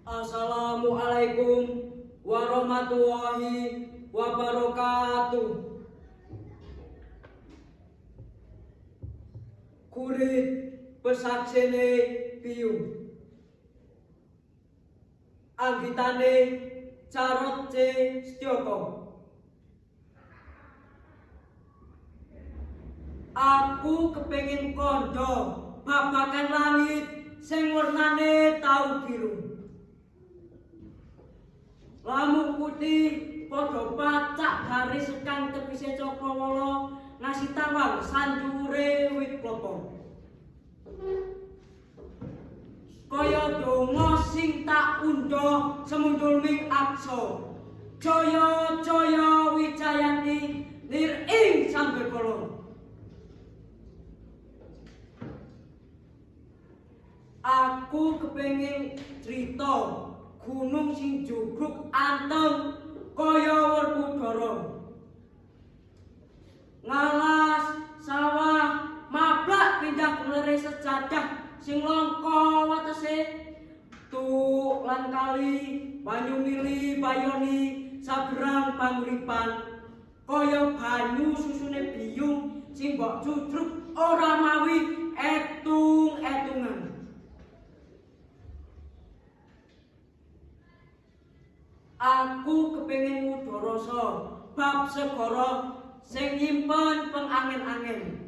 Assalamualaikum warahmatullahi wabarakatuh. Kurit pesaksene piyu. Anggitane Carot C. Setyoko. Aku kepengin kondo babakan langit sing warnane tau biru. Lamu putih padha pacak garis kang tepise Cakrawala ngasih tawang sanjure wit klapa. Kaya donga sing tak undha semundul ming aksa. Jaya jaya Wijayanti lir ing Sanggakala. Aku kepengin crita gunung sing jugruk anteng kaya Werkudara. Ngalas sawah mablak pindah lere sejadah sing langka watese tuk lan kali banyu mili bayoni sabrang panguripan kaya banyu susune biyung sing mbok jugruk ora mawi etung-etungan. Aku kepengin ngudharasa bab segara sing nyimpen pengangin-angin.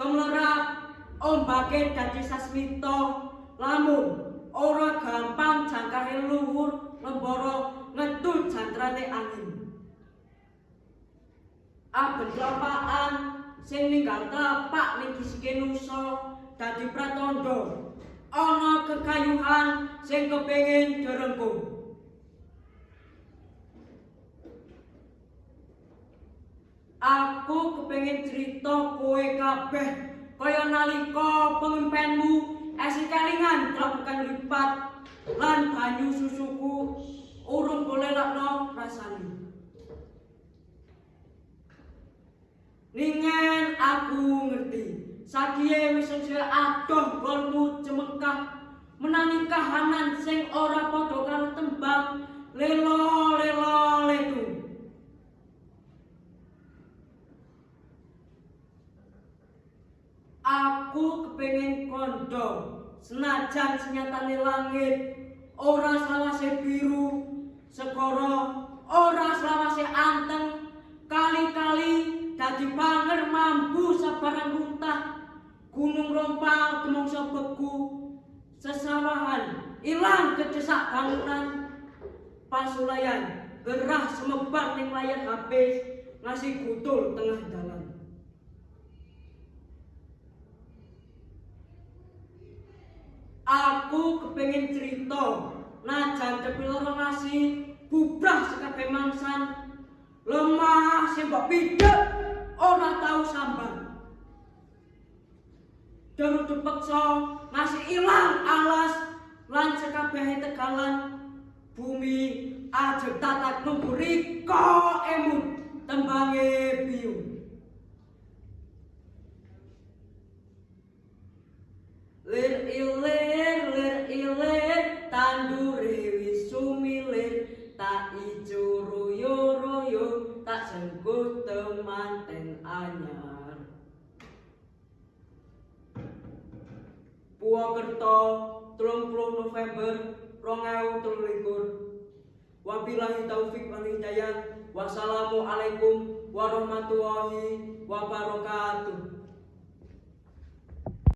Kemlerap ombake dadi sasmita lamun ora gampang jangkahe luhur lembara ngedut jantrane angin. Abentlapaan sing ninggal telapak ning gisike nusa dadi pratandha ana kekayuhan sing kepengin direngkuh. Aku kepengin crita kowe kabeh kaya nalika pengimpenmu esih kelingan kelabukan lipat lan banyu susuku urung boleh lakno rasane. Ningen aku ngerti sakiye wis adoh golmu cemengkah menani kahanan sing ora padha karo tembang lelo-lelo letu. Aku kepengin kondo senajan senyatane langit ora selawase biru, segara ora selawase anteng, kali-kali dadi banger mambu sabarang runtah, gunung rompal temongso beku, sesawahan ilang kedesak bangunan, pasulayan gerah semebar ning layar HP ngasih gutul tengah dalan. Aku kepengin cerita najan cepiloro ngasih bubrah sekabeh mangsan lemah sing mbok pidhek ora tau sambar. Durung dipeksa ngasih ilang alas lan sekabehe tegalan bumi ajeng tatak nunggu rika emut tembange biung. Lir ilir tandure wis sumilir tak ijo royo-royo tak jenggot temanten anyar. Purwokerto 30 November 2023. Wabillahi taufik wal hidayah. Wassalamualaikum warahmatullahi wabarakatuh.